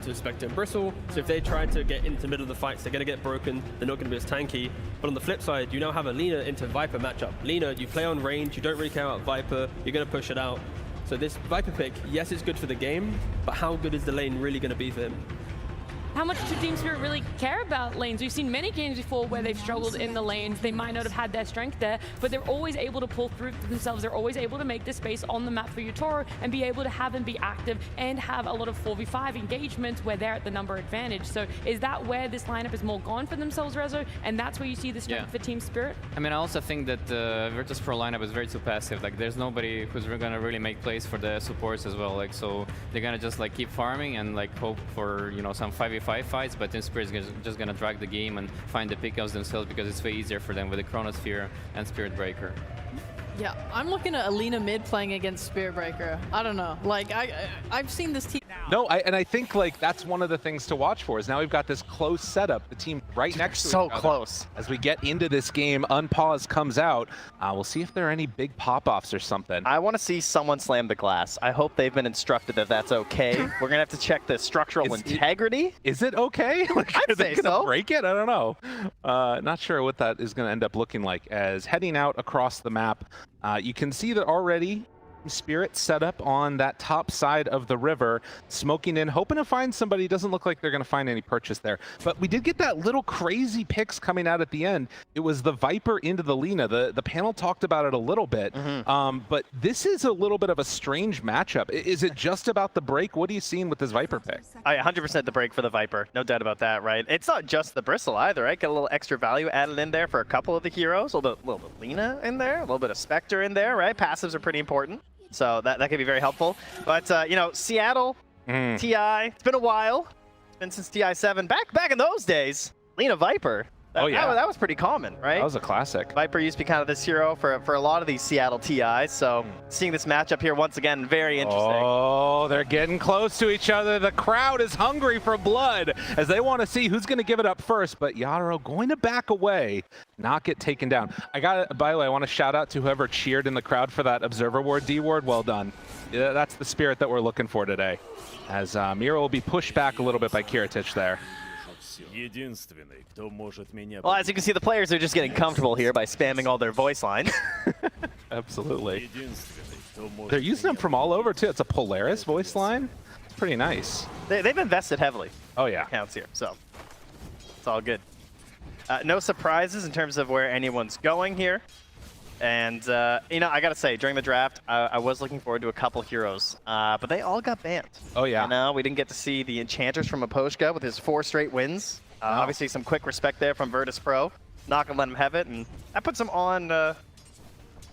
to Spectre and Bristle, so if they try to get into the middle of the fights, they're going to get broken, they're not going to be as tanky. But on the flip side, you now have a Lina into Viper matchup. Lina, you play on range, you don't really care about Viper, you're going to push it out. So this Viper pick, yes, it's good for the game, but how good is the lane really going to be for him? How much do Team Spirit really care about lanes? We've seen many games before where they've struggled in the lanes. They might not have had their strength there, but they're always able to pull through themselves. They're always able to make the space on the map for Yatoro and be able to have him be active and have a lot of 4v5 engagements where they're at the number advantage. So is that where this lineup is more gone for themselves, Rezo? And that's where you see the strength for Team Spirit? I mean, I also think that the Virtus Pro lineup is very too passive. Like, there's nobody who's going to really make plays for the supports as well. Like, so they're going to just like keep farming and like hope for, you know, some 5v5 fights, but Team Spirit is just going to drag the game and find the pickups themselves because it's way easier for them with the Chronosphere and Spirit Breaker. Yeah, I'm looking at Alina mid playing against Spirit Breaker. I don't know. Like, I've seen this team. No, and I think like that's one of the things to watch for is now we've got this close setup. The team right next to so each other. close. As we get into this game, Unpause comes out. We'll see if there are any big pop-offs or something. I want to see someone slam the glass. I hope they've been instructed that that's okay. We're going to have to check the structural integrity. Is it okay? Like, I'd are they say gonna so. break it? I don't know. Not sure what that is going to end up looking like. As heading out across the map, you can see that already Spirit set up on that top side of the river, smoking in, hoping to find somebody. Doesn't look like they're going to find any purchase there. But we did get that little crazy picks coming out at the end. It was the Viper into the Lina. The panel talked about it a little bit. But this is a little bit of a strange matchup. Is it just about the break? What are you seeing with this Viper pick? 100% the break for the Viper. No doubt about that, right? It's not just the Bristle either, right? Get a little extra value added in there for a couple of the heroes. A little bit Lina in there, a little bit of Spectre in there, right? Passives are pretty important. So that could be very helpful. But, you know, Seattle, TI, it's been a while. It's been since TI7. Back in those days, Lina Viper. That was pretty common, right? That was a classic. Viper used to be kind of this hero for a lot of these Seattle TIs. So seeing this matchup here once again, very interesting. Oh, they're getting close to each other. The crowd is hungry for blood as they want to see who's going to give it up first. But Yatoro going to back away, not get taken down. By the way, I want to shout out to whoever cheered in the crowd for that Observer Ward D Ward. Well done. Yeah, that's the spirit that we're looking for today. As Mira will be pushed back a little bit by Kiritych there. Well, as you can see, the players are just getting comfortable here by spamming all their voice lines. Absolutely. They're using them from all over, too. It's a Polaris voice line. It's pretty nice. They've invested heavily. Oh, yeah. Accounts here, so it's all good. No surprises in terms of where anyone's going here. And, you know, I got to say, during the draft, I was looking forward to a couple heroes, but they all got banned. Oh, yeah. You know, we didn't get to see the Enchanters from Miposhka with his 4 straight wins. Obviously, some quick respect there from Virtus Pro. Not going to let him have it, and that puts him on the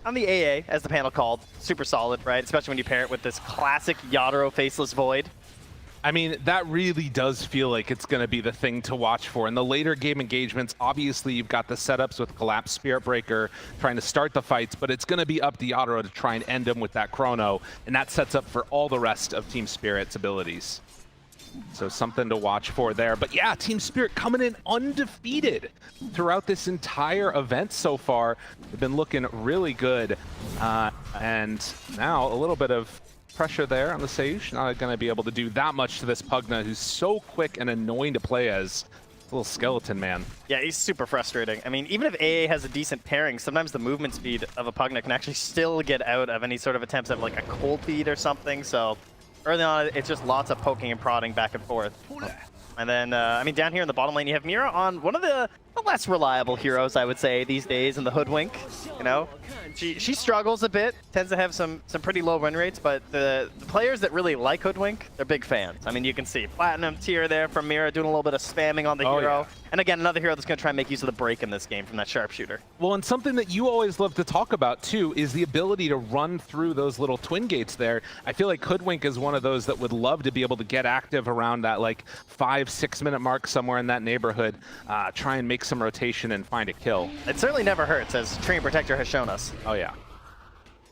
AA, as the panel called. Super solid, right? Especially when you pair it with this classic Yatoro Faceless Void. I mean, that really does feel like it's going to be the thing to watch for. In the later game engagements, obviously you've got the setups with Collapse Spirit Breaker trying to start the fights, but it's going to be up to Yatoro to try and end them with that Chrono, and that sets up for all the rest of Team Spirit's abilities. So something to watch for there. But yeah, Team Spirit coming in undefeated throughout this entire event so far. They've been looking really good. And now a little bit of pressure there on the sayuw. Not going to be able to do that much to this Pugna, who's so quick and annoying to play as. A little skeleton man. Yeah, he's super frustrating. I mean, even if AA has a decent pairing, sometimes the movement speed of a Pugna can actually still get out of any sort of attempts at like a cold feed or something. So early on, it's just lots of poking and prodding back and forth. And then, I mean, down here in the bottom lane, you have Mira on one of the less reliable heroes, I would say, these days in the Hoodwink. You know, she struggles a bit, tends to have some pretty low win rates, but the players that really like Hoodwink, they're big fans. I mean, you can see Platinum tier there from Mira doing a little bit of spamming on the hero. Yeah. And again, another hero that's going to try and make use of the break in this game from that sharpshooter. Well, and something that you always love to talk about, too, is the ability to run through those little twin gates there. I feel like Hoodwink is one of those that would love to be able to get active around that, like, 5-6 minute mark somewhere in that neighborhood, try and make some rotation and find a kill. It certainly never hurts, as Treant Protector has shown us. Oh, yeah.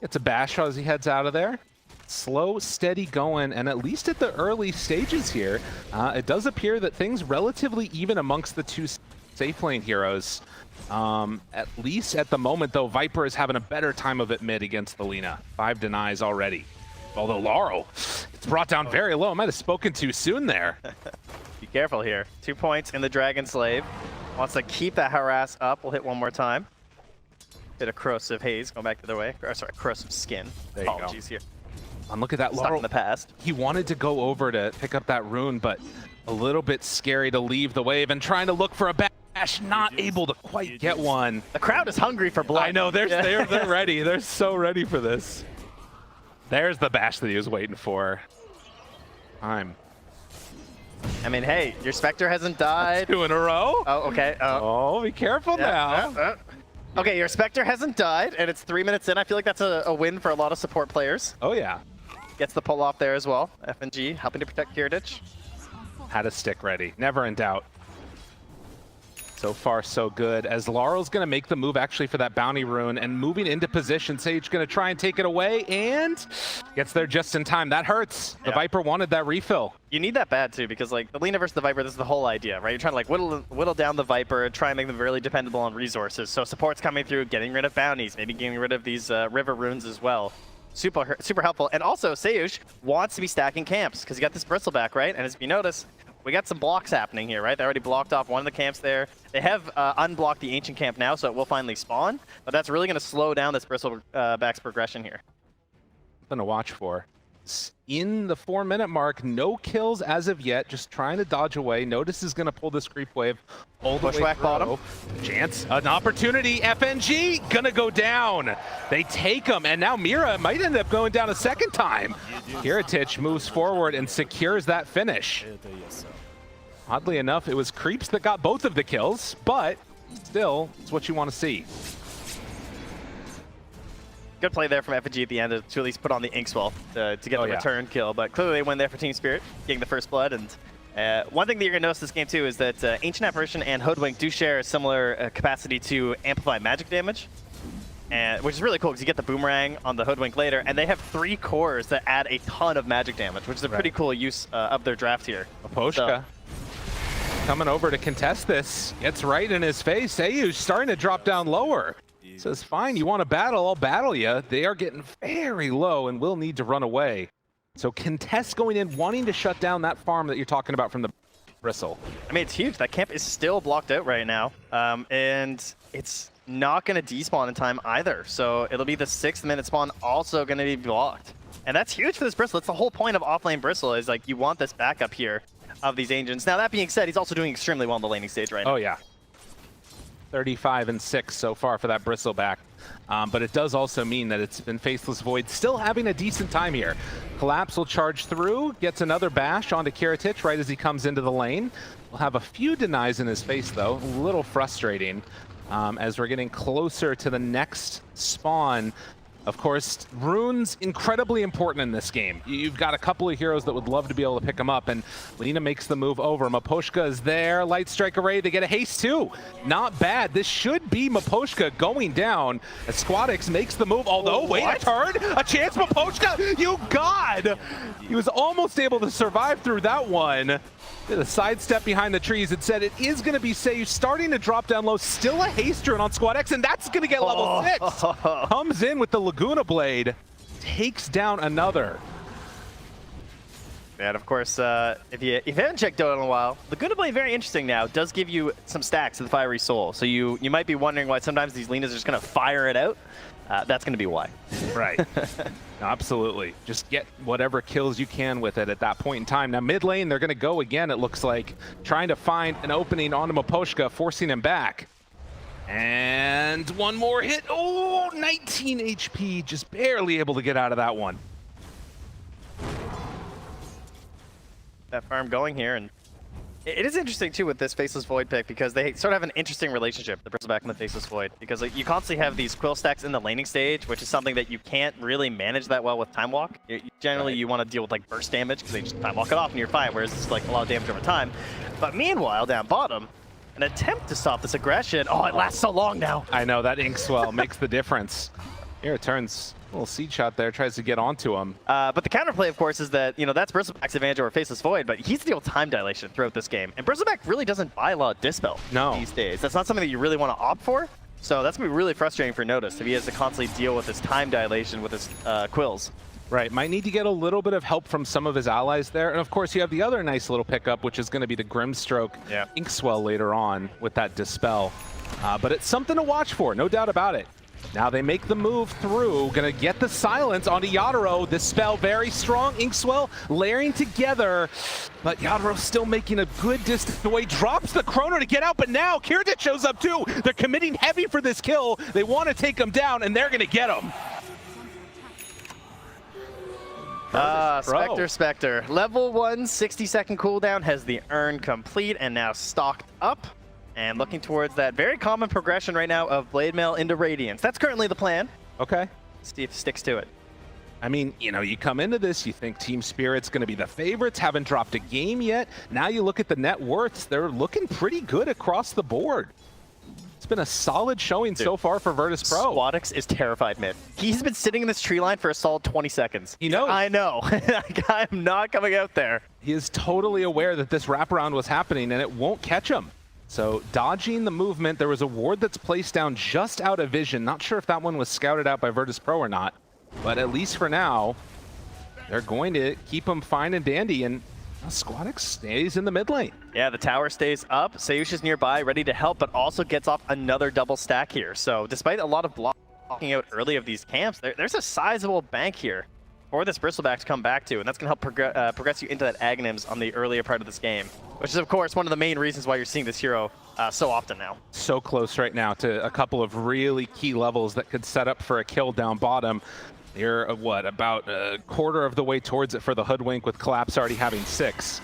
It's a bash as he heads out of there. Slow, steady going, and at least at the early stages here, it does appear that things relatively even amongst the two safe lane heroes. At least at the moment, though, Viper is having a better time of it mid against the Lina. 5 denies already. Although Larl, it's brought down very low. I might have spoken too soon there. Be careful here. 2 points in the Dragon Slave. Wants to keep that harass up. We'll hit one more time. Bit of corrosive haze going back the other way. Or, sorry, corrosive skin. There you Apologies here. And look at that Stuck in Larl. the past. He wanted to go over to pick up that rune, but a little bit scary to leave the wave and trying to look for a bash, not able to quite get one. The crowd is hungry for blood. I know, they're ready. They're so ready for this. There's the bash that he was waiting for. I mean, hey, your Spectre hasn't died. 2 in a row. Oh, okay. Oh, be careful now. Okay, your Spectre hasn't died, and it's 3 minutes in. I feel like that's a win for a lot of support players. Oh, yeah. Gets the pull off there as well. FNG helping to protect Kiritych. Had a stick ready. Never in doubt. So far, so good. As Larl's going to make the move actually for that bounty rune and moving into position. Sage going to try and take it away and gets there just in time. That hurts. The Viper wanted that refill. You need that bad too, because like the Lina versus the Viper, this is the whole idea, right? You're trying to like whittle down the Viper, try and make them really dependable on resources. So support's coming through, getting rid of bounties, maybe getting rid of these river runes as well. Super helpful. And also, sayuw wants to be stacking camps because you got this bristleback, right? And as you notice, we got some blocks happening here, right? They already blocked off one of the camps there. They have unblocked the ancient camp now, so it will finally spawn. But that's really going to slow down this bristleback's progression here. Something to watch for. In the 4-minute mark, no kills as of yet, just trying to dodge away. Notice is going to pull this creep wave all the way Bushwhack through. bottom. Chance, an opportunity. FNG gonna go down. They take him, and now Mira might end up going down a second time. Kiritych moves forward and secures that finish. Oddly enough, it was creeps that got both of the kills, but still, it's what you want to see. Good play there from FNG at the end to at least put on the Inkswell to get the return kill. But clearly they win there for Team Spirit, getting the first blood. And one thing that you're going to notice this game too is that Ancient Apparition and Hoodwink do share a similar capacity to amplify magic damage, which is really cool because you get the boomerang on the Hoodwink later. And they have 3 cores that add a ton of magic damage, which is a pretty cool use of their draft here. Miposhka coming over to contest this. Gets right in his face. sayuw starting to drop down lower. Says, fine, you want to battle, I'll battle you. They are getting very low and will need to run away. So contest going in, wanting to shut down that farm that you're talking about from the bristle. I mean, it's huge. That camp is still blocked out right now. And it's not going to despawn in time either. So it'll be the 6th minute spawn also going to be blocked. And that's huge for this bristle. That's the whole point of offlane bristle is like you want this backup here of these agents. Now that being said, he's also doing extremely well in the laning stage right now. Oh yeah. 35 and 6 so far for that bristleback. But it does also mean that it's been Faceless Void still having a decent time here. Collapse will charge through, gets another bash onto Kiritych right as he comes into the lane. We'll have a few denies in his face though, a little frustrating as we're getting closer to the next spawn. Of course, runes incredibly important in this game. You've got a couple of heroes that would love to be able to pick them up, and Lina makes the move over. Miposhka is there, Light Strike Array, they get a haste too. Not bad. This should be Miposhka going down as SquadX makes the move, although, wait, a turn, a chance, Miposhka, you god! He was almost able to survive through that one. The sidestep behind the trees. It said it is going to be sayuw starting to drop down low. Still a haste rune on SquadX, and that's going to get level 6. Comes in with the Laguna Blade, takes down another. And of course, if you haven't checked Dota in a while, Laguna Blade, very interesting now, does give you some stacks of the Fiery Soul. So you might be wondering why sometimes these Linas are just going to fire it out. That's going to be why. Right. Absolutely. Just get whatever kills you can with it at that point in time. Now, mid lane, they're going to go again, it looks like, trying to find an opening onto Miposhka, forcing him back. And one more hit. Oh, 19 HP, just barely able to get out of that one. That farm going here, and it is interesting too with this Faceless Void pick because they sort of have an interesting relationship, the Bristleback and the Faceless Void, because like, you constantly have these quill stacks in the laning stage, which is something that you can't really manage that well with Time Walk. Generally, you want to deal with like burst damage because they just Time Walk it off and you're fine, whereas it's like a lot of damage over time. But meanwhile, down bottom, an attempt to stop this aggression. Oh, it lasts so long now. I know, that Inkswell makes the difference. Here it turns. A little seed shot there, tries to get onto him. But the counterplay, of course, is that, you know, that's Bristleback's advantage over Faceless Void, but he's deal with time dilation throughout this game. And Bristleback really doesn't buy a lot of Dispel these days. That's not something that you really want to opt for. So that's going to be really frustrating for Notice if he has to constantly deal with this time dilation with his quills. Right, might need to get a little bit of help from some of his allies there. And of course, you have the other nice little pickup, which is going to be the Grimstroke Inkswell later on with that Dispel. But it's something to watch for, no doubt about it. Now they make the move through, gonna get the silence onto Yatoro. This spell very strong, Inkswell layering together, but Yatoro still making a good distance away, drops the Chrono to get out, but now Kiritych shows up too. They're committing heavy for this kill. They want to take him down, and they're gonna get him. Spectre. Level 1, 60-second cooldown, has the urn complete and now stocked up. And looking towards that very common progression right now of Blade Mail into Radiance. That's currently the plan. Okay. See if it sticks to it. I mean, you know, you come into this, you think Team Spirit's going to be the favorites, haven't dropped a game yet. Now you look at the net worths, they're looking pretty good across the board. It's been a solid showing so far for Virtus.pro. Squadix is terrified mid. He's been sitting in this tree line for a solid 20 seconds. He knows. I know. I'm not coming out there. He is totally aware that this wraparound was happening and it won't catch him. So dodging the movement, there was a ward that's placed down just out of vision. Not sure if that one was scouted out by Virtus.pro or not, but at least for now, they're going to keep him fine and dandy, and Squadix stays in the mid lane. Yeah, the tower stays up. sayuw is nearby, ready to help, but also gets off another double stack here. So despite a lot of blocking out early of these camps, there's a sizable bank here for this Bristleback to come back to, and that's going to help progress you into that Aghanims on the earlier part of this game, which is, of course, one of the main reasons why you're seeing this hero so often now. So close right now to a couple of really key levels that could set up for a kill down bottom. You're, what, about a quarter of the way towards it for the Hoodwink, with Collapse already having 6.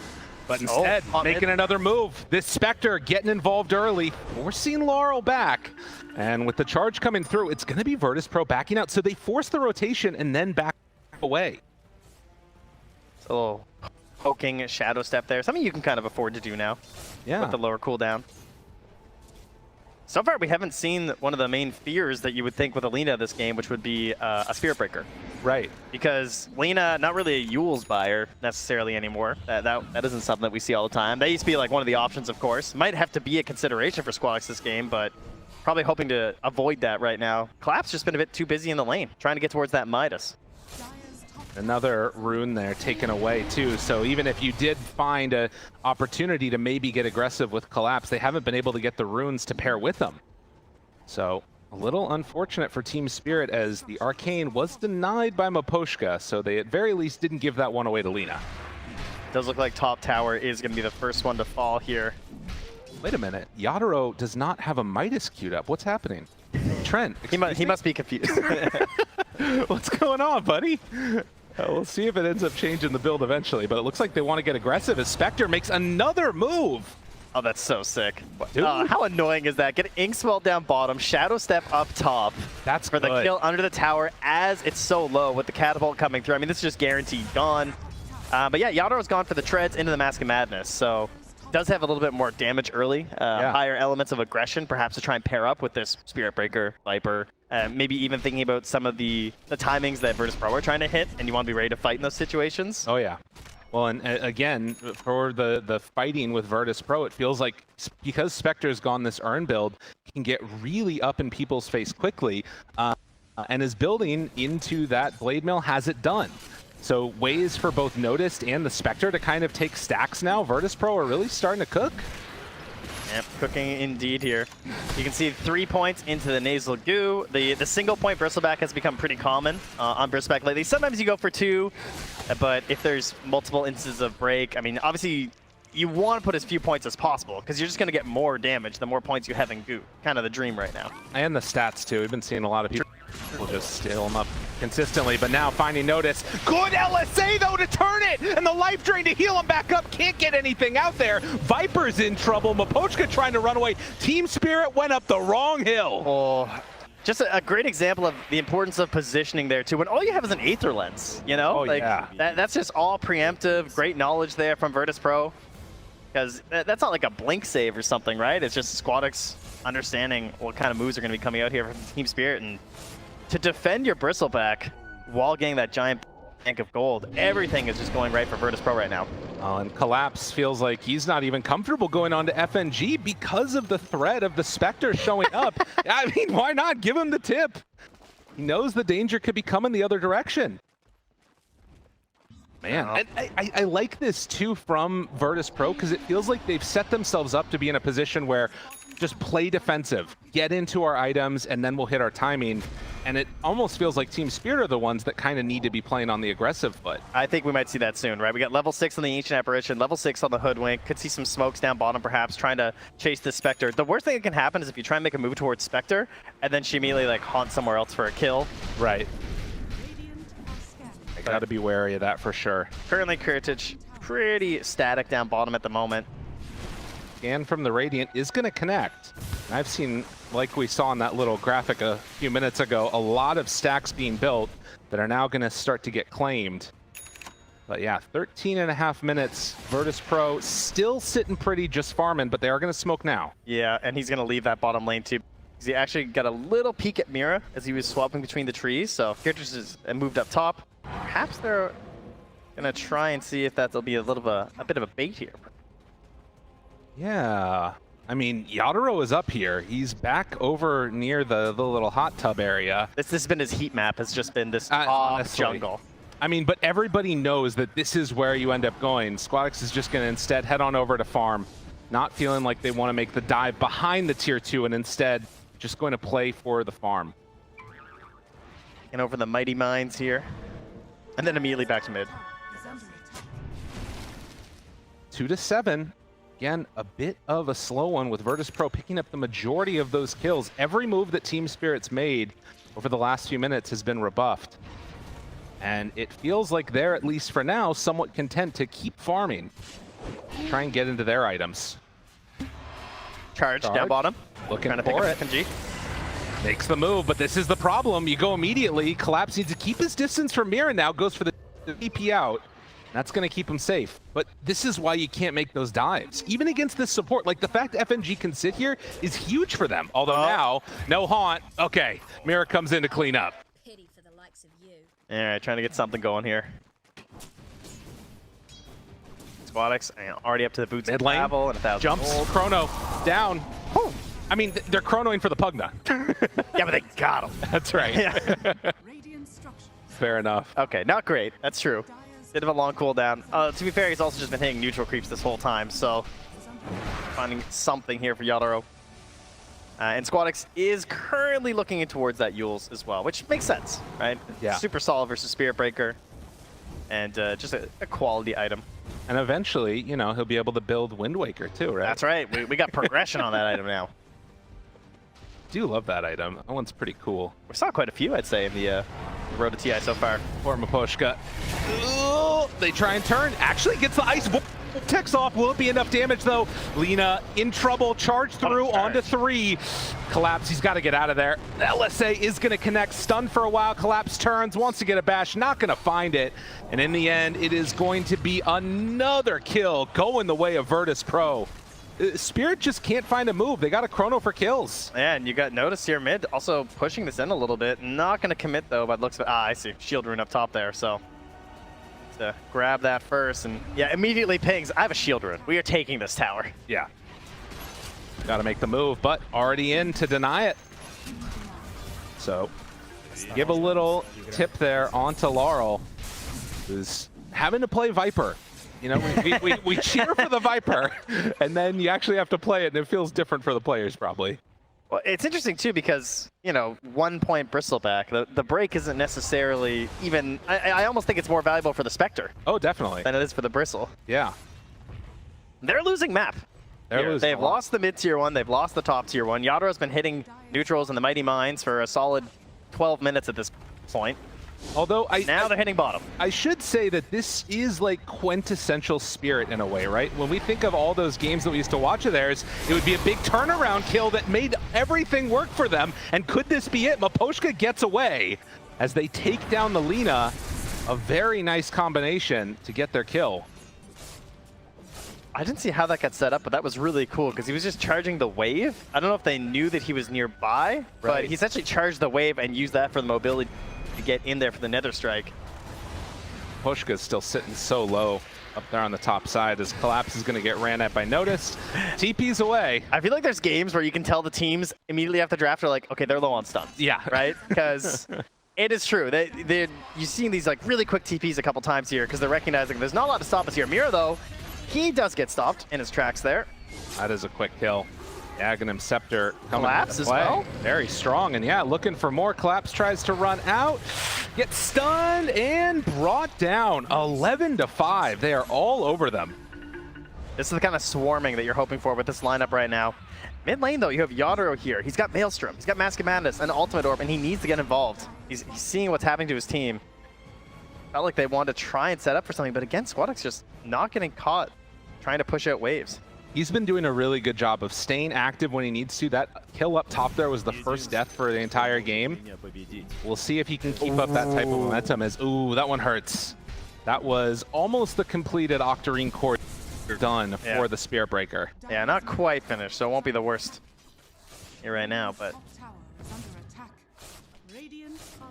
But instead, making another move. This Spectre getting involved early. We're seeing Larl back. And with the charge coming through, it's going to be Virtus.pro backing out. So they force the rotation and then back away. It's a little poking shadow step there. Something you can kind of afford to do now. Yeah. With the lower cooldown. So far, we haven't seen one of the main fears that you would think with a Lina this game, which would be a Spirit Breaker. Right. Because Lina, not really a Yule's buyer necessarily anymore. That isn't something that we see all the time. That used to be like one of the options, of course. Might have to be a consideration for Squadix this game, but probably hoping to avoid that right now. Collapse just been a bit too busy in the lane, trying to get towards that Midas. Another rune there taken away too. So even if you did find an opportunity to maybe get aggressive with Collapse, they haven't been able to get the runes to pair with them. So a little unfortunate for Team Spirit, as the Arcane was denied by Miposhka, so they at very least didn't give that one away to Lina. Does look like top tower is going to be the first one to fall here. Wait a minute, Yatoro does not have a Midas queued up. What's happening? Trent, he must be confused. What's going on, buddy? We'll see if it ends up changing the build eventually, but it looks like they want to get aggressive as Spectre makes another move. Oh, that's so sick. How annoying is that? Get Inkswell down bottom, Shadow Step up top. That's for the kill under the tower as it's so low with the catapult coming through. I mean, this is just guaranteed gone. But yeah, Yatoro's gone for the treads into the Mask of Madness, so does have a little bit more damage early. Higher elements of aggression, perhaps to try and pair up with this Spirit Breaker, Viper. Maybe even thinking about some of the timings that Virtus.pro are trying to hit, and you want to be ready to fight in those situations. Oh yeah. Well, and again, for the fighting with Virtus.pro, it feels like because Spectre's gone this Urn build, he can get really up in people's face quickly, and his building into that Blade Mail has it done. So ways for both Noticed and the Spectre to kind of take stacks now. Virtus.pro are really starting to cook. Yep, cooking indeed here. You can see 3 points into the Nasal Goo. The single point Bristleback has become pretty common on Bristleback lately. Sometimes you go for 2, but if there's multiple instances of break, I mean, obviously you want to put as few points as possible because you're just going to get more damage the more points you have in Goo. Kind of the dream right now. And the stats too. We've been seeing a lot of people just steal them up consistently, but now finding Notice. Good LSA though to turn it, and the life drain to heal him back up. Can't get anything out there. Viper's in trouble. Miposhka trying to run away. Team Spirit went up the wrong hill. Oh, just a great example of the importance of positioning there too, when all you have is an Aether Lens, you know? Oh, yeah. That's just all preemptive, great knowledge there from Virtus.pro. Because that's not like a blink save or something, right? It's just Squadix understanding what kind of moves are going to be coming out here from Team Spirit. And to defend your Bristleback while getting that giant bank of gold, everything is just going right for Virtus.pro right now. Oh, and Collapse feels like he's not even comfortable going on to FNG because of the threat of the Spectre showing up. I mean, why not? Give him the tip. He knows the danger could be coming the other direction. Man, I like this too from Virtus Pro because it feels like they've set themselves up to be in a position where just play defensive, get into our items, and then we'll hit our timing. And it almost feels like Team Spirit are the ones that kind of need to be playing on the aggressive foot. I think we might see that soon, right? We got level 6 on the Ancient Apparition, level 6 on the Hoodwink. Could see some smokes down bottom, perhaps, trying to chase the Spectre. The worst thing that can happen is if you try and make a move towards Spectre, and then she immediately like haunts somewhere else for a kill. Right. I gotta be wary of that for sure. Currently, Kiritych pretty static down bottom at the moment. Scan from the Radiant is going to connect. And I've seen, like we saw in that little graphic a few minutes ago, a lot of stacks being built that are now going to start to get claimed. But yeah, 13.5 minutes. Virtus Pro still sitting pretty, just farming, but they are going to smoke now. Yeah, and he's going to leave that bottom lane too. He actually got a little peek at Mira as he was swapping between the trees. So Kiritych has moved up top. Perhaps they're going to try and see if that'll be a bit of a bait here. Yeah, I mean, Yatoro is up here. He's back over near the little hot tub area. This has been his heat map, has just been this top jungle. I mean, but everybody knows that this is where you end up going. Squadix is just going to instead head on over to farm, not feeling like they want to make the dive behind the tier 2 and instead just going to play for the farm. And over the Mighty Mines here. And then immediately back to mid. 2-7. Again, a bit of a slow one with Virtus Pro picking up the majority of those kills. Every move that Team Spirit's made over the last few minutes has been rebuffed. And it feels like they're, at least for now, somewhat content to keep farming. Try and get into their items. Charge down bottom. Looking trying to for pick up it. Makes the move, but this is the problem. You go immediately. Collapse needs to keep his distance from Mira now. Goes for the VP out. That's going to keep him safe. But this is why you can't make those dives. Even against this support, like the fact FNG can sit here is huge for them. Although now, no haunt. Okay, Mira comes in to clean up. Pity for the likes of you. All right, trying to get something going here. Squadix already up to the boots Mid of lane, travel and 1,000 jumps, gold. chrono, down. Whew. I mean, they're chronoing for the Pugna. Yeah, but they got him. That's right. Yeah. Fair enough. Okay, not great. That's true. Bit of a long cooldown. To be fair, he's also just been hitting neutral creeps this whole time, so finding something here for Yatoro. And Squadix is currently looking in towards that Yules as well, which makes sense, right? Yeah. Super solid versus Spirit Breaker, and just a quality item. And eventually, you know, he'll be able to build Wind Waker too, right? That's right. We got progression on that item now. Do love that item. That one's pretty cool. We saw quite a few, I'd say, in the road to TI so far. Or Miposhka. Ooh, they try and turn. Actually gets the ice. Ticks off. Will it be enough damage though? Lina in trouble. Charge through onto 3. Collapse. He's got to get out of there. LSA is going to connect. Stunned for a while. Collapse turns. Wants to get a bash. Not going to find it. And in the end, it is going to be another kill going the way of Virtus Pro. Spirit just can't find a move. They got a chrono for kills. Yeah, and you got Notice here mid, also pushing this in a little bit. Not going to commit though, but looks. I see. Shield rune up top there, so to grab that first, and yeah, immediately pings. I have a shield rune. We are taking this tower. Yeah. Got to make the move, but already in to deny it. So give a little tip there onto Larl, who's having to play Viper. You know, we cheer for the Viper, and then you actually have to play it, and it feels different for the players, probably. Well, it's interesting, too, because, you know, 1 point Bristleback, the break isn't necessarily even... I almost think it's more valuable for the Spectre. Oh, definitely. Than it is for the Bristle. Yeah. They're losing map. They've lost the mid-tier 1, they've lost the top tier 1. Yatoro's been hitting neutrals in the Mighty Mines for a solid 12 minutes at this point. Although now they're hitting bottom. I should say that this is like quintessential Spirit in a way, right? When we think of all those games that we used to watch of theirs, it would be a big turnaround kill that made everything work for them. And could this be it? Miposhka gets away as they take down the Lina. A very nice combination to get their kill. I didn't see how that got set up, but that was really cool because he was just charging the wave. I don't know if they knew that he was nearby, but he essentially charged the wave and used that for the mobility to get in there for the Nether Strike. Miposhka's still sitting so low up there on the top side as Collapse is going to get ran at by Notice. TP's away. I feel like there's games where you can tell the teams immediately after draft are like, okay, they're low on stuns. Yeah. Right? Because It is true. You've seen these like really quick TPs a couple times here because they're recognizing there's not a lot to stop us here. Mira, though, he does get stopped in his tracks there. That is a quick kill. Aghanim Scepter coming Collapse into as play. well. Very strong, and yeah, looking for more. Collapse tries to run out, gets stunned and brought down. 11-5. They are all over them. This is the kind of swarming that you're hoping for with this lineup right now. Mid lane, though, you have Yatoro here. He's got Maelstrom, he's got Mask of Madness, and Ultimate Orb, and he needs to get involved. He's seeing what's happening to his team. Felt like they wanted to try and set up for something, but again, Squadix just not getting caught trying to push out waves. He's been doing a really good job of staying active when he needs to. That kill up top there was the first death for the entire game. We'll see if he can keep up that type of momentum as, ooh, that one hurts. That was almost the completed Octarine core done for the Spirit Breaker. Yeah, not quite finished, so it won't be the worst here right now, but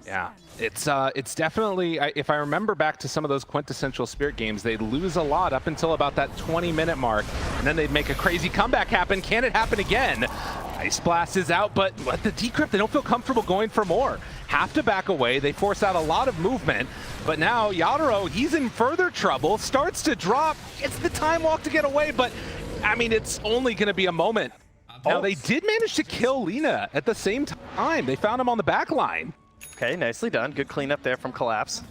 yeah, it's definitely, if I remember back to some of those quintessential Spirit games, they'd lose a lot up until about that 20-minute mark, and then they'd make a crazy comeback happen. Can it happen again? Ice Blast is out, but the Decrypt, they don't feel comfortable going for more. Have to back away. They force out a lot of movement, but now Yatoro, he's in further trouble, starts to drop. It's the time walk to get away, but I mean, it's only going to be a moment. Now, they did manage to kill Lina at the same time. They found him on the back line. okay, nicely done. Good cleanup there from Collapse.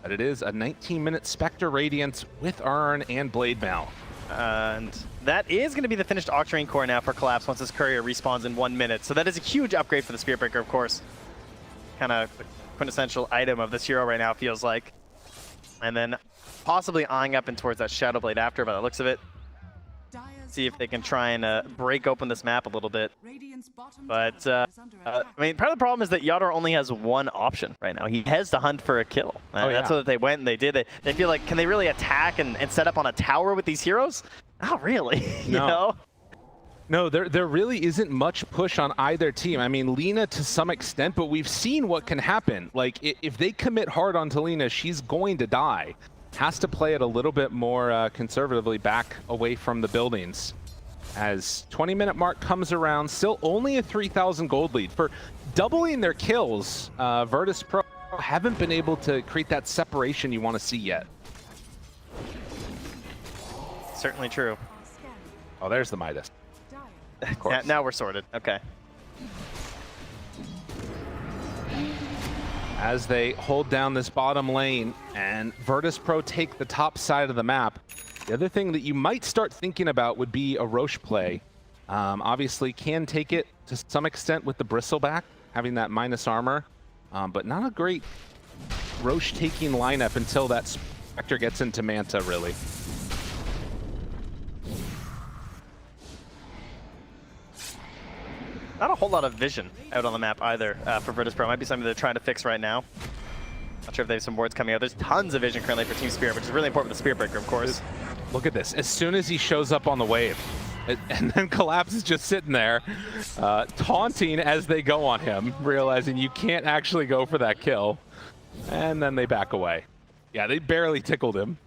But it is a 19-minute Spectre Radiance with Urn and Blade Mail. And that is going to be the finished Octarine core now for Collapse once his courier respawns in 1 minute. So that is a huge upgrade for the Spirit Breaker, of course. Kind of the quintessential item of this hero right now, feels like. And then possibly eyeing up and towards that Shadow Blade after, by the looks of it. See if they can try and break open this map a little bit. But, I mean, part of the problem is that Yatoro only has one option right now. He has to hunt for a kill. That's what they went and they did. They feel like, can they really attack and set up on a tower with these heroes? Not really, you know? No, there really isn't much push on either team. I mean, Lina to some extent, but we've seen what can happen. Like, if they commit hard onto Lina, she's going to die. Has to play it a little bit more conservatively back away from the buildings. As 20-minute mark comes around, still only a 3,000 gold lead. For doubling their kills, Virtus Pro haven't been able to create that separation you want to see yet. Certainly true. Oh, there's the Midas. Of course. Yeah, now we're sorted. Okay. As they hold down this bottom lane and Virtus Pro take the top side of the map. The other thing that you might start thinking about would be a Roche play. Obviously can take it to some extent with the Bristleback, having that minus armor, but not a great Roche taking lineup until that Spectre gets into Manta, really. Not a whole lot of vision out on the map either for Virtus Pro. Might be something they're trying to fix right now. Not sure if they have some words coming out. There's tons of vision currently for Team Spirit, which is really important for the Spirit Breaker, of course. Look at this. As soon as he shows up on the wave, and then Collapse is just sitting there, taunting as they go on him, realizing you can't actually go for that kill. And then they back away. Yeah, they barely tickled him.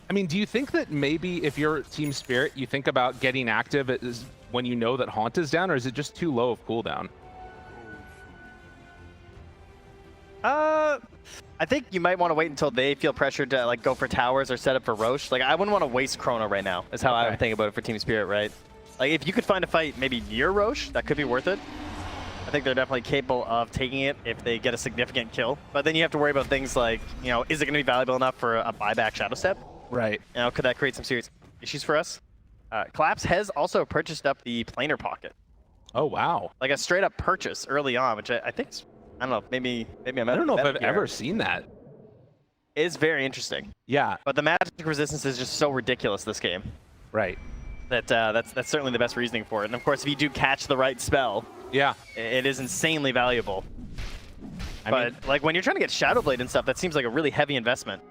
I mean, do you think that maybe if you're Team Spirit, you think about getting active when you know that Haunt is down, or is it just too low of cooldown? I think you might want to wait until they feel pressured to like go for towers or set up for Roche. Like, I wouldn't want to waste Chrono right now, is how I would think about it for Team Spirit, right? Like, if you could find a fight maybe near Roche, that could be worth it. I think they're definitely capable of taking it if they get a significant kill. But then you have to worry about things like, you know, is it going to be valuable enough for a buyback Shadow Step? Right. You know, could that create some serious issues for us? Collapse has also purchased up the planar pocket. Oh, wow. Like a straight up purchase early on, which I think is, I don't know, maybe I'm I don't know if I've ever seen that. It is very interesting. Yeah. But the magic resistance is just so ridiculous this game. Right. That that's certainly the best reasoning for it. And of course, if you do catch the right spell, yeah, it is insanely valuable. I but mean, like when you're trying to get Shadow Blade and stuff, that seems like a really heavy investment.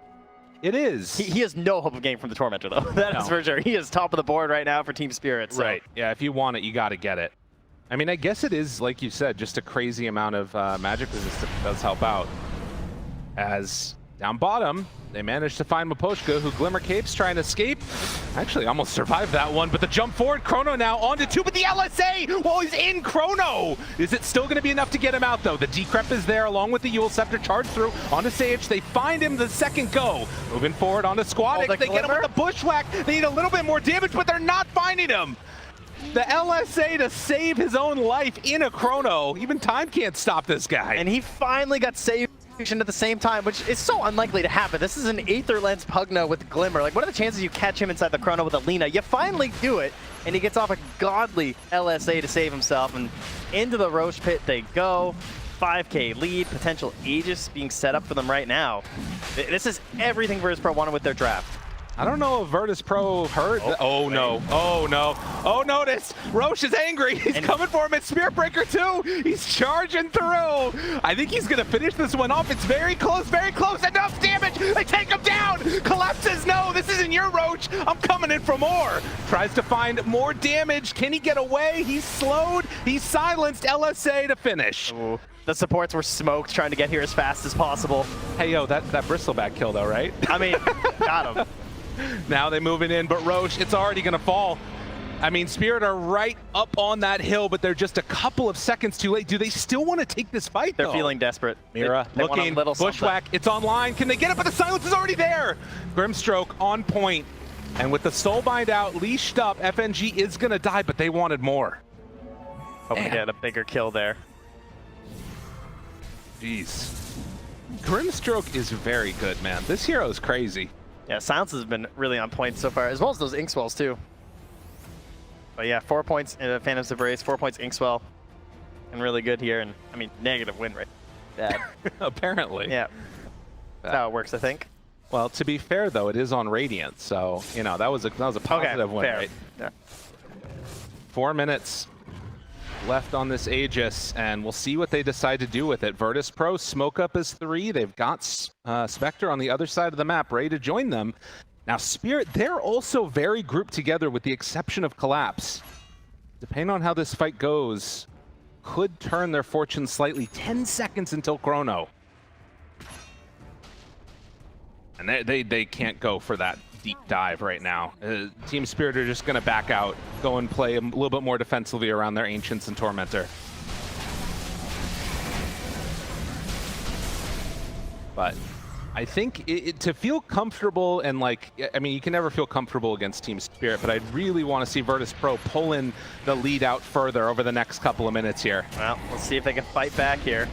It is. He has no hope of getting from the Tormentor, though. That is for sure. He is top of the board right now for Team Spirit. So. Right. Yeah, if you want it, you got to get it. I mean, I guess it is, like you said, just a crazy amount of magic resistance does help out. As Down bottom, they managed to find Miposhka, who Glimmer Capes trying to escape. Actually, almost survived that one, but the jump forward, Chrono now onto 2, but the LSA while he's in Chrono! Is it still going to be enough to get him out, though? The Decrep is there, along with the Yule Scepter, charged through onto sayuw. They find him the second go. Moving forward onto Squadix, they get him with the Bushwhack. They need a little bit more damage, but they're not finding him! The LSA to save his own life in a Chrono. Even time can't stop this guy. And he finally got saved at the same time, which is so unlikely to happen. This is an Aether Lens Pugno with Glimmer. Like, what are the chances you catch him inside the Chrono with Alina? You finally do it, and he gets off a godly LSA to save himself, and into the Roche Pit they go. 5K lead, potential Aegis being set up for them right now. This is everything Virtus Pro wanted with their draft. I don't know if Virtus Pro heard. Oh no, oh no. Oh, notice, Roche is angry. He's coming for him at Spirit Breaker too. He's charging through. I think he's gonna finish this one off. It's very close, enough damage. They take him down. Collapse says, no, this isn't your Roche. I'm coming in for more. Tries to find more damage. Can he get away? He's slowed, he's silenced. LSA to finish. Ooh. The supports were smoked, trying to get here as fast as possible. Hey, yo, that Bristleback kill though, right? I mean, got him. Now they're moving in, but Roche, it's already going to fall. I mean, Spirit are right up on that hill, but they're just a couple of seconds too late. Do they still want to take this fight, They're though? feeling desperate. Mira they looking, Bushwhack, it's online. Can they get it? But the silence is already there. Grimstroke on point. And with the Soulbind out, leashed up, FNG is going to die, but they wanted more. Hoping to get a bigger kill there. Jeez. Grimstroke is very good, man. This hero is crazy. Yeah, Silence has been really on point so far, as well as those Inkswells too. But yeah, 4 points in Phantom's Embrace, 4 points Inkswell, and really good here. And I mean, negative win rate. Bad. Apparently. Yeah. That's how it works, I think. Well, to be fair though, it is on Radiant, so you know that was a positive win fair. rate. Yeah. 4 minutes left on this Aegis, and we'll see what they decide to do with it. Virtus Pro smoke up as 3. They've got Spectre on the other side of the map ready to join them. Now Spirit, they're also very grouped together with the exception of Collapse. Depending on how this fight goes, could turn their fortune slightly. 10 seconds until Chrono. And they can't go for that deep dive right now. Team Spirit are just going to back out, go and play a little bit more defensively around their Ancients and Tormentor. But I think to feel comfortable and like, I mean, you can never feel comfortable against Team Spirit, but I really want to see Virtus Pro pull in the lead out further over the next couple of minutes here. Well, let's see if they can fight back here.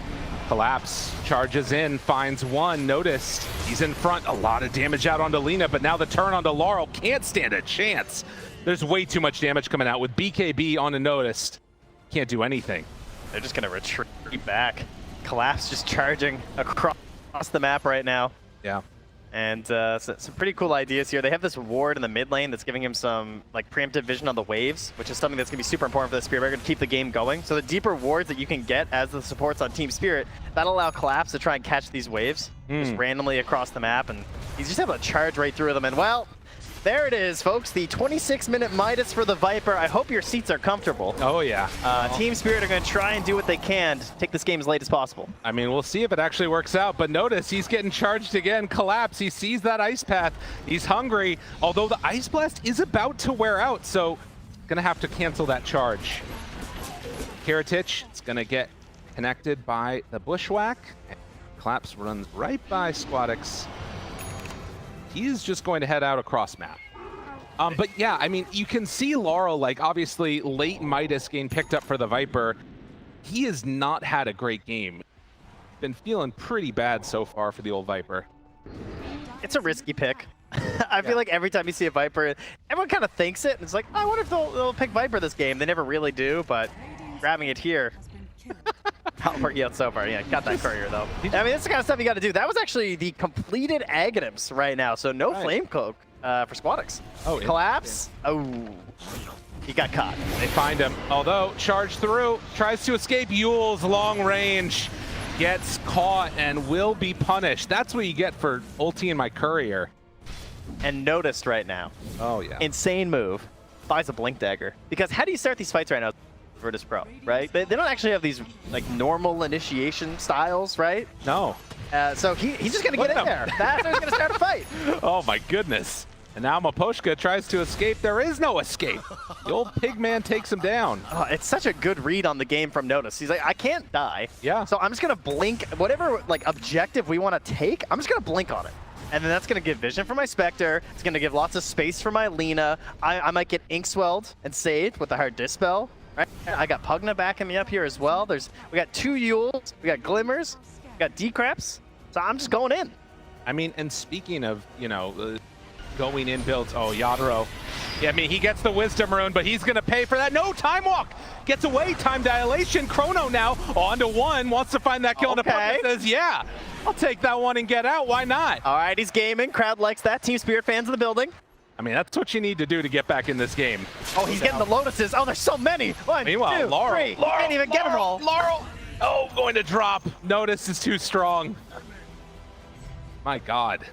Collapse, charges in, finds one, noticed. He's in front, a lot of damage out onto Lina, but now the turn onto Larl can't stand a chance. There's way too much damage coming out with BKB on a noticed. Can't do anything. They're just gonna retreat back. Collapse just charging across the map right now. Yeah. And some pretty cool ideas here. They have this ward in the mid lane that's giving him some like preemptive vision on the waves, which is something that's going to be super important for the Spirit Breaker to keep the game going. So the deeper wards that you can get as the supports on Team Spirit, that'll allow Collapse to try and catch these waves just randomly across the map. And he's just able to charge right through them. And well, there it is, folks. The 26-minute Midas for the Viper. I hope your seats are comfortable. Oh, yeah. Team Spirit are going to try and do what they can to take this game as late as possible. I mean, we'll see if it actually works out, but notice he's getting charged again. Collapse, he sees that Ice Path. He's hungry, although the Ice Blast is about to wear out, so gonna have to cancel that charge. Kiritych is gonna get connected by the Bushwhack. Collapse runs right by Squadix. He's just going to head out across map. But yeah, I mean, you can see Larl, like, obviously late Midas getting picked up for the Viper. He has not had a great game. Been feeling pretty bad so far for the old Viper. It's a risky pick. I feel like every time you see a Viper, everyone kind of thinks it, and it's like, I wonder if they'll pick Viper this game. They never really do, but grabbing it here. Not working out so far. Yeah, got that courier though. I mean, that's the kind of stuff you got to do. That was actually the completed Aghanims right now, so no Flame Cloak for Squadix. Oh, Collapse. Oh, he got caught. They find him. Although, charge through, tries to escape. Yule's long range gets caught and will be punished. That's what you get for ulting my courier. And noticed right now. Oh, yeah. Insane move. Buys a Blink Dagger. Because how do you start these fights right now? Virtus Pro, right? They don't actually have these like normal initiation styles, right? No. So he's just going to get in there. That's who's going to start a fight. Oh my goodness. And now Miposhka tries to escape. There is no escape. The old pig man takes him down. Oh, it's such a good read on the game from Notice. He's like, I can't die. Yeah. So I'm just going to blink. Whatever like objective we want to take, I'm just going to blink on it. And then that's going to give vision for my Spectre. It's going to give lots of space for my Lina. I might get Inkswelled and saved with the hard Dispel. Right? I got Pugna backing me up here as well. We got 2 Yules. We got Glimmers. We got Decreps. So I'm just going in. I mean, and speaking of, going in builds. Oh, Yatoro. Yeah, I mean, he gets the Wisdom Rune, but he's going to pay for that. No, Time Walk gets away. Time Dilation. Chrono now on to 1. Wants to find that kill. Okay. And the says, yeah, I'll take that one and get out. Why not? All right, he's gaming. Crowd likes that. Team Spirit fans in the building. I mean, that's what you need to do to get back in this game. Oh, he's getting the Lotuses. Oh, there's so many. 1, Meanwhile, 2, Larl. 3. He can't even get them all. Larl. Oh, going to drop. Notice is too strong. My God.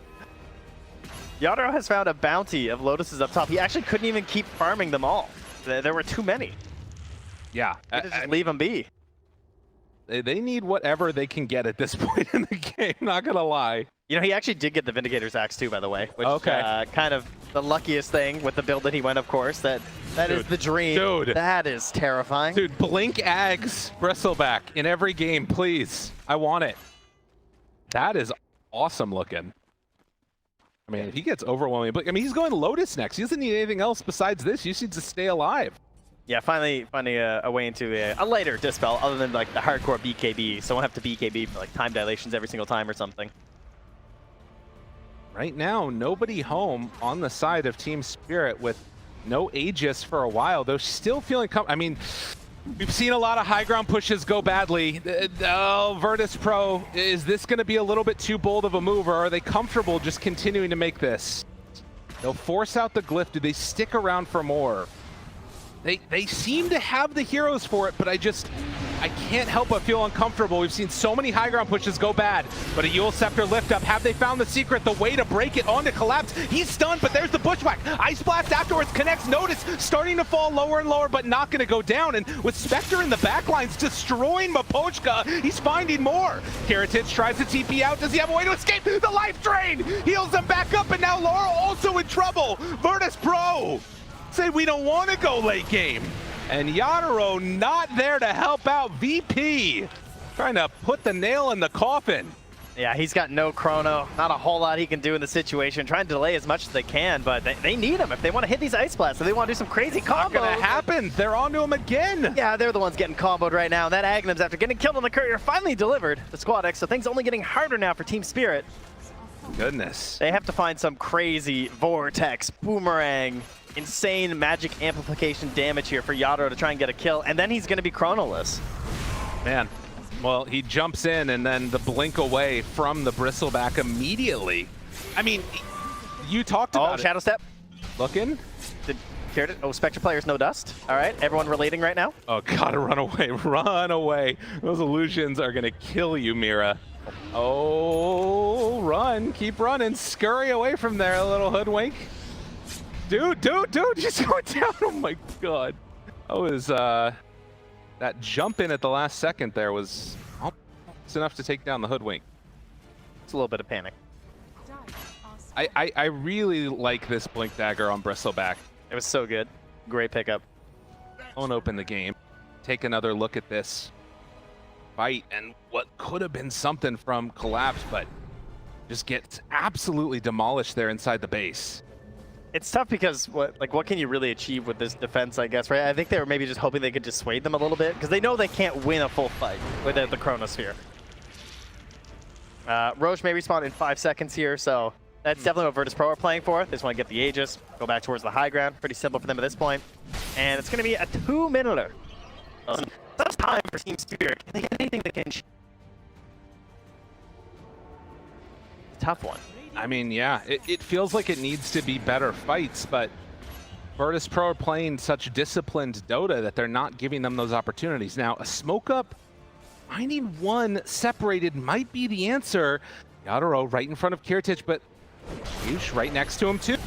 Yatoro has found a bounty of Lotuses up top. He actually couldn't even keep farming them all. There were too many. Yeah. Just leave them be. They need whatever they can get at this point in the game, not going to lie. You know, he actually did get the Vindicator's Axe too, by the way. Which Okay. is kind of the luckiest thing with the build that he went, of course. That is the dream. Dude. That is terrifying. Dude, blink Ags Bristleback in every game, please. I want it. That is awesome looking. I mean, if he gets overwhelming, but I mean, he's going Lotus next. He doesn't need anything else besides this. He just needs to stay alive. Yeah, finally finding a way into a lighter Dispel other than like the hardcore BKB. So I won't have to BKB for like time dilations every single time or something. Right now, nobody home on the side of Team Spirit with no Aegis for a while. They're still feeling I mean, we've seen a lot of high ground pushes go badly. Virtus Pro, is this going to be a little bit too bold of a move, or are they comfortable just continuing to make this? They'll force out the glyph. Do they stick around for more? They seem to have the heroes for it, but I can't help but feel uncomfortable. We've seen so many high ground pushes go bad, but a Yule Scepter lift up. Have they found the secret, the way to break it onto Collapse? He's stunned, but there's the Bushwhack. Ice Blast afterwards connects. Notice starting to fall lower and lower, but not going to go down. And with Spectre in the backlines destroying Miposhka, he's finding more. Kiritych tries to TP out. Does he have a way to escape? The life drain heals them back up, and now Larl also in trouble. Virtus Pro say we don't want to go late game. And Yatoro not there to help out. VP trying to put the nail in the coffin. Yeah, he's got no chrono. Not a whole lot he can do in the situation. Trying to delay as much as they can, but they need him if they want to hit these Ice Blasts. If they want to do some crazy combos. Not gonna happen. They're onto him again. Yeah, they're the ones getting comboed right now. That Agnum's, after getting killed on the courier, finally delivered the Squad X, so things only getting harder now for Team Spirit. Goodness. They have to find some crazy Vortex, Boomerang, insane magic amplification damage here for Yatoro to try and get a kill, and then he's going to be chronoless. Man, well, he jumps in and then the blink away from the Bristleback immediately. I mean, you talked about Shadow Step. Looking. Oh, Spectre players, no dust. All right, everyone relating right now. Oh, gotta run away, run away. Those illusions are gonna kill you, Mira. Oh, run, keep running, scurry away from there, a little hoodwink. Dude, just going down, oh my God. That was, that jump in at the last second there was almost enough to take down the hoodwink. It's a little bit of panic. I really like this blink dagger on Bristleback. It was so good. Great pickup. Won't open the game. Take another look at this fight and what could have been something from Collapse, but just gets absolutely demolished there inside the base. It's tough because what can you really achieve with this defense, I guess, right? I think they were maybe just hoping they could dissuade them a little bit because they know they can't win a full fight without the Chronosphere. Roche may respawn in 5 seconds here, so that's definitely what Virtus Pro are playing for. They just want to get the Aegis, go back towards the high ground. Pretty simple for them at this point. And it's going to be a 2-minuter. That's time for Team Spirit. Can they get anything that can... Tough one. I mean, yeah, it feels like it needs to be better fights, but Virtus Pro are playing such disciplined Dota that they're not giving them those opportunities. Now, a smoke up, finding one separated might be the answer. Yatoro right in front of Kiritych, but Yush right next to him too.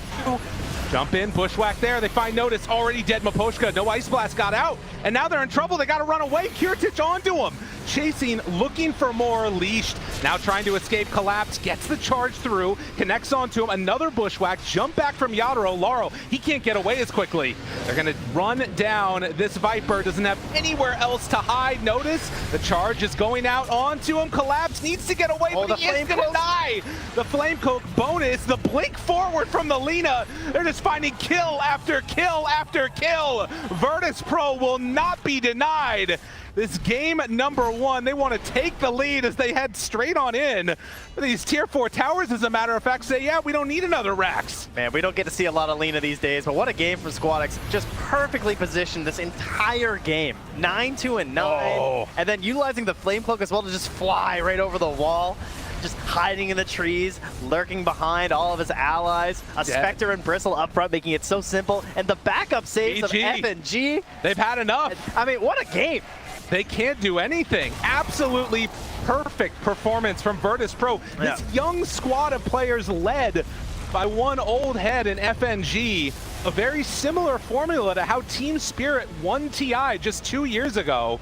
Jump in, Bushwhack there. They find Notice, already dead Miposhka. No Ice Blast got out, and now they're in trouble. They got to run away. Kiritych onto him. chasing, looking for more. Leashed, now trying to escape. Collapse, gets the charge through, connects onto him. Another bushwhack, jump back from Yatoro. Larl, he can't get away as quickly. They're gonna run down this Viper, doesn't have anywhere else to hide. Notice the charge is going out onto him. Collapse needs to get away, but he is gonna die. The Flame Cloak bonus, the blink forward from the Lina. They're just finding kill after kill after kill. Virtus Pro will not be denied. This game number 1, they want to take the lead as they head straight on in. These tier 4 towers, as a matter of fact, say, yeah, we don't need another Rax. Man, we don't get to see a lot of Lina these days, but what a game from SquadX. Just perfectly positioned this entire game. 9-2-9, and then utilizing the Flame Cloak as well to just fly right over the wall. Just hiding in the trees, lurking behind all of his allies. A Spectre and Bristle up front, making it so simple. And the backup saves of F&G. They've had enough. I mean, what a game. They can't do anything. Absolutely perfect performance from Virtus Pro. This young squad of players led by one old head in FNG. A very similar formula to how Team Spirit won TI just 2 years ago.